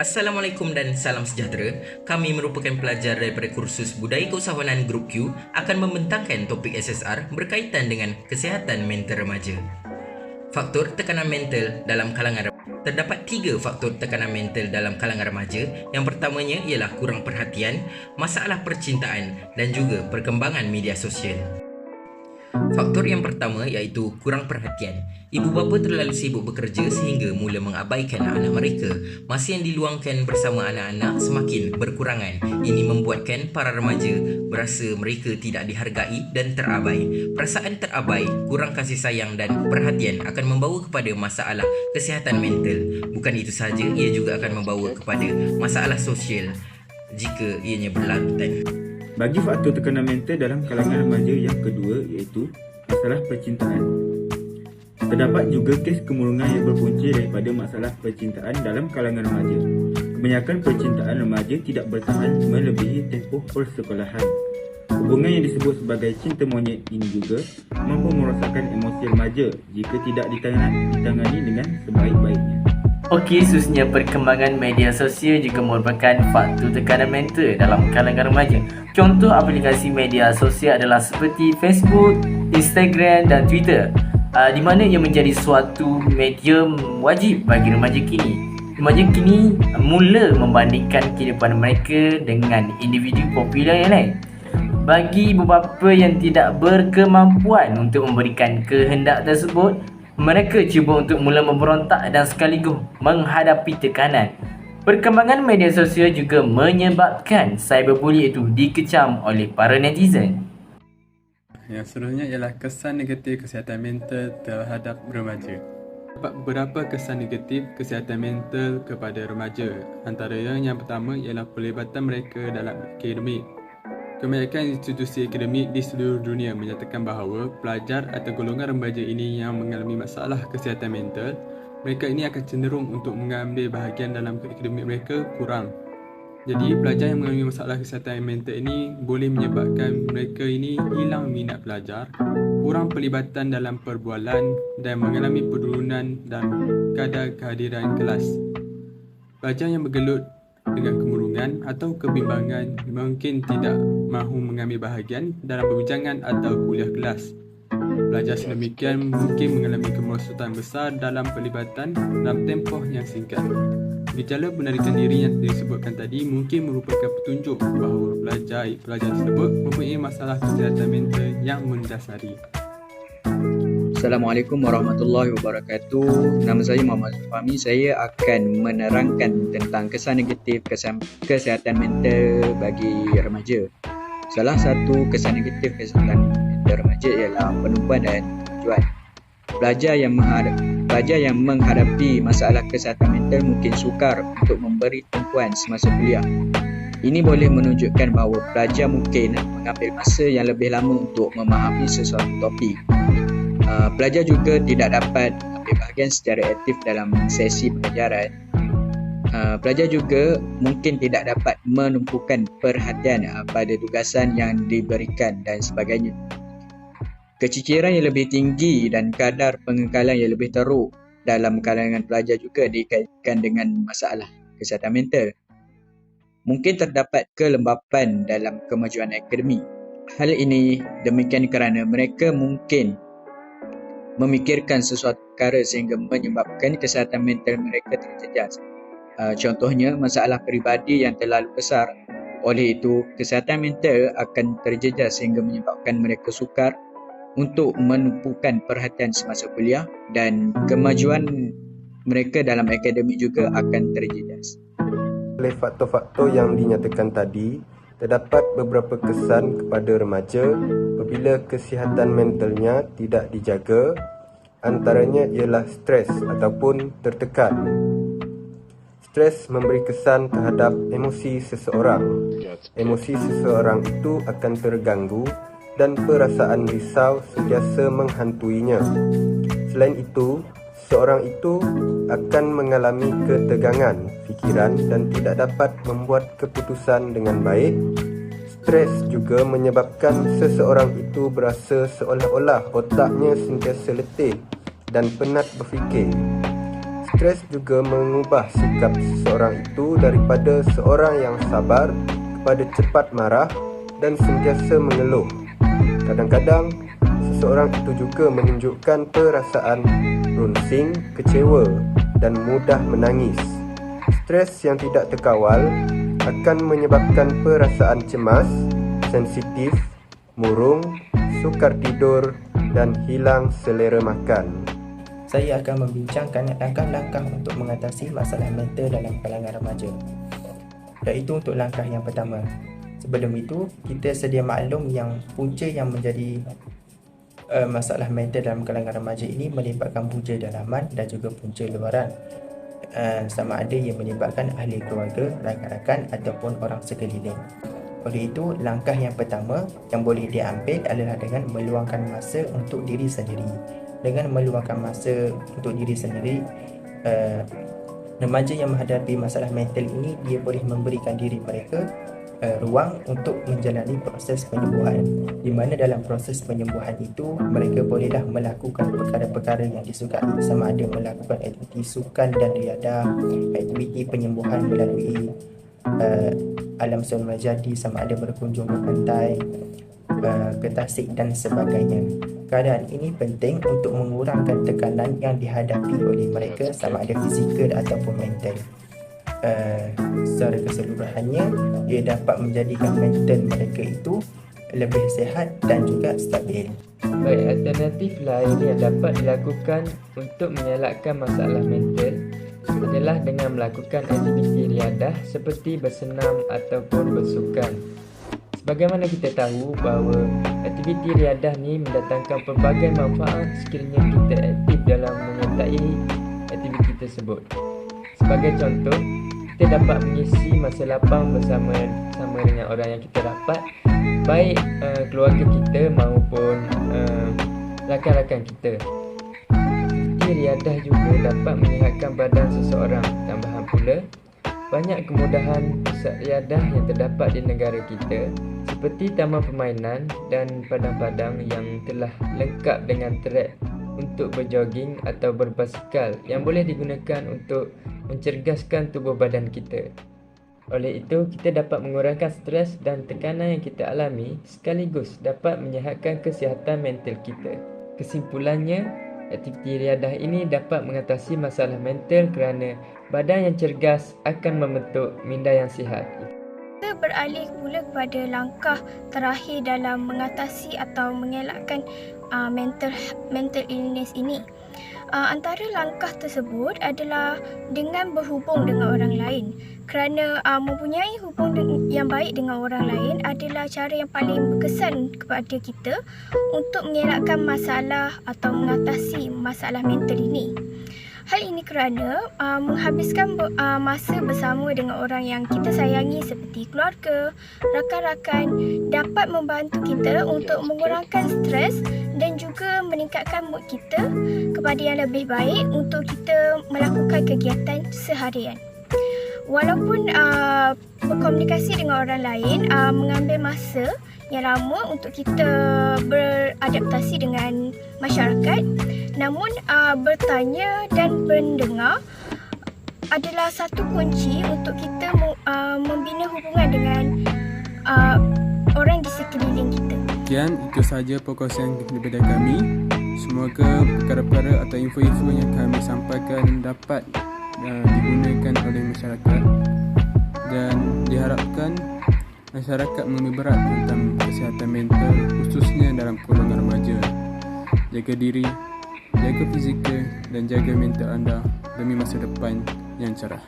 Assalamualaikum dan salam sejahtera. Kami merupakan pelajar daripada kursus Budaya Keusahawanan Grup Q akan membentangkan topik SSR berkaitan dengan kesihatan mental remaja. Faktor tekanan mental dalam kalangan remaja. Terdapat 3 faktor tekanan mental dalam kalangan remaja. Yang pertamanya ialah kurang perhatian, masalah percintaan dan juga perkembangan media sosial. Faktor yang pertama iaitu kurang perhatian. Ibu bapa terlalu sibuk bekerja sehingga mula mengabaikan anak-anak mereka. Masa yang diluangkan bersama anak-anak semakin berkurangan. Ini membuatkan para remaja berasa mereka tidak dihargai dan terabai. Perasaan terabai, kurang kasih sayang dan perhatian akan membawa kepada masalah kesihatan mental. Bukan itu sahaja, ia juga akan membawa kepada masalah sosial jika ianya berlarutan. Bagi faktor tekanan mental dalam kalangan remaja yang kedua iaitu masalah percintaan. Terdapat juga kes kemurungan yang berpunca daripada masalah percintaan dalam kalangan remaja. Kebanyakan percintaan remaja tidak bertahan melebihi tempoh persekolahan. Hubungan yang disebut sebagai cinta monyet ini juga mampu merosakkan emosi remaja jika tidak ditangani dengan sebaik-baiknya. Okey, khususnya perkembangan media sosial juga merupakan faktor tekanan mental dalam kalangan remaja. Contoh aplikasi media sosial adalah seperti Facebook, Instagram dan Twitter, di mana ia menjadi suatu medium wajib bagi remaja kini. Remaja kini mula membandingkan kehidupan mereka dengan individu popular yang lain. Bagi ibu bapa yang tidak berkemampuan untuk memberikan kehendak tersebut, mereka cuba untuk mula memberontak dan sekaligus menghadapi tekanan. Perkembangan media sosial juga menyebabkan cyberbully itu dikecam oleh para netizen. Yang seterusnya ialah kesan negatif kesihatan mental terhadap remaja. Terdapat beberapa kesan negatif kesihatan mental kepada remaja. Antara yang pertama ialah pelibatan mereka dalam akademik. Kebanyakan institusi akademik di seluruh dunia menyatakan bahawa pelajar atau golongan remaja ini yang mengalami masalah kesihatan mental, mereka ini akan cenderung untuk mengambil bahagian dalam akademik mereka kurang. Jadi, pelajar yang mengalami masalah kesihatan mental ini boleh menyebabkan mereka ini hilang minat belajar, kurang pelibatan dalam perbualan dan mengalami penurunan dan kadar kehadiran kelas. Pelajar yang bergelut dengan kemurungan atau kebimbangan mungkin tidak mahu mengambil bahagian dalam perbincangan atau kuliah kelas. Pelajar sedemikian mungkin mengalami kemerosotan besar dalam pelibatan dalam tempoh yang singkat. Gejala penarikan diri yang disebutkan tadi mungkin merupakan petunjuk bahawa pelajar tersebut mempunyai masalah kesihatan mental yang mendasari. Assalamualaikum warahmatullahi wabarakatuh. Nama saya Muhammad Fahmi. Saya akan menerangkan tentang kesan negatif kesihatan mental bagi remaja. Salah satu kesan negatif kesihatan mental remaja ialah penumpuan dan tujuan. Pelajar yang menghadapi masalah kesihatan mental mungkin sukar untuk memberi tumpuan semasa kuliah. Ini boleh menunjukkan bahawa pelajar mungkin mengambil masa yang lebih lama untuk memahami sesuatu topik. Pelajar juga tidak dapat ambil bahagian secara aktif dalam sesi pengajaran. Pelajar juga mungkin tidak dapat menumpukan perhatian pada tugasan yang diberikan dan sebagainya. Keciciran yang lebih tinggi dan kadar pengekalan yang lebih teruk dalam kalangan pelajar juga dikaitkan dengan masalah kesihatan mental. Mungkin terdapat kelembapan dalam kemajuan akademik. Hal ini demikian kerana mereka mungkin memikirkan sesuatu perkara sehingga menyebabkan kesihatan mental mereka terjejas. Contohnya, masalah peribadi yang terlalu besar. Oleh itu, kesihatan mental akan terjejas sehingga menyebabkan mereka sukar untuk menumpukan perhatian semasa kuliah dan kemajuan mereka dalam akademik juga akan terjejas. Oleh faktor-faktor yang dinyatakan tadi, terdapat beberapa kesan kepada remaja apabila kesihatan mentalnya tidak dijaga. Antaranya ialah stres ataupun tertekan. Stres memberi kesan terhadap emosi seseorang. Emosi seseorang itu akan terganggu dan perasaan risau sentiasa menghantuinya. Selain itu, seorang itu akan mengalami ketegangan fikiran dan tidak dapat membuat keputusan dengan baik. Stres juga menyebabkan seseorang itu berasa seolah-olah otaknya sentiasa letih dan penat berfikir. Stres juga mengubah sikap seseorang itu daripada seorang yang sabar kepada cepat marah dan sentiasa mengeluh. Kadang-kadang, seseorang itu juga menunjukkan perasaan runsing, kecewa dan mudah menangis. Stres yang tidak terkawal akan menyebabkan perasaan cemas, sensitif, murung, sukar tidur dan hilang selera makan. Saya akan membincangkan langkah-langkah untuk mengatasi masalah mental dalam kalangan remaja. Iaitu untuk langkah yang pertama. Sebelum itu, kita sedia maklum yang punca yang menjadi masalah mental dalam kalangan remaja ini melibatkan punca dalaman dan juga punca luaran. Sama ada yang melibatkan ahli keluarga, rakan-rakan ataupun orang sekeliling. Oleh itu, langkah yang pertama yang boleh diambil adalah dengan meluangkan masa untuk diri sendiri. Dengan meluangkan masa untuk diri sendiri, remaja yang menghadapi masalah mental ini, dia boleh memberikan diri mereka ruang untuk menjalani proses penyembuhan, di mana dalam proses penyembuhan itu mereka bolehlah melakukan perkara-perkara yang disukai, sama ada melakukan aktiviti sukan dan riadah, aktiviti penyembuhan melalui alam semula jadi, sama ada berkunjung ke pantai, ke tasik dan sebagainya. Keadaan ini penting untuk mengurangkan tekanan yang dihadapi oleh mereka, sama ada fizikal ataupun mental. Secara keseluruhannya, ia dapat menjadikan mental mereka itu lebih sihat dan juga stabil. Baik, alternatif lain yang dapat dilakukan untuk mengelakkan masalah mental adalah dengan melakukan aktiviti riadah seperti bersenam ataupun bersukan. Sebagaimana kita tahu bahawa aktiviti riadah ni mendatangkan pelbagai manfaat sekiranya kita aktif dalam menyertai aktiviti tersebut. Sebagai contoh, kita dapat mengisi masa lapang bersama dengan orang yang kita rapat, baik keluarga kita maupun rakan-rakan kita. Aktiviti riadah juga dapat menyihatkan badan seseorang. Tambahan pula, banyak kemudahan pusat riadah yang terdapat di negara kita, seperti taman permainan dan padang-padang yang telah lengkap dengan trek untuk berjoging atau berbasikal yang boleh digunakan untuk mencergaskan tubuh badan kita. Oleh itu, kita dapat mengurangkan stres dan tekanan yang kita alami, sekaligus dapat menyihatkan kesihatan mental kita. Kesimpulannya, aktiviti riadah ini dapat mengatasi masalah mental kerana badan yang cergas akan membentuk minda yang sihat. Kita beralih pula kepada langkah terakhir dalam mengatasi atau mengelakkan mental illness ini. Antara langkah tersebut adalah dengan berhubung dengan orang lain. Kerana mempunyai hubungan yang baik dengan orang lain adalah cara yang paling berkesan kepada kita untuk mengelakkan masalah atau mengatasi masalah mental ini. Hal ini kerana menghabiskan masa bersama dengan orang yang kita sayangi seperti keluarga, rakan-rakan dapat membantu kita untuk mengurangkan stres dan juga meningkatkan mood kita kepada yang lebih baik untuk kita melakukan kegiatan seharian. Walaupun berkomunikasi dengan orang lain mengambil masa yang lama untuk kita beradaptasi dengan masyarakat, namun bertanya dan mendengar adalah satu kunci untuk kita membina hubungan dengan orang di sekeliling kita. Sekian, itu sahaja perkongsian daripada kami. Semoga perkara-perkara atau info-info yang kami sampaikan dapat digunakan oleh masyarakat dan diharapkan masyarakat mengambil berat tentang kesihatan mental, khususnya dalam golongan remaja. Jaga diri, jaga fizikal dan jaga mental anda demi masa depan yang cerah.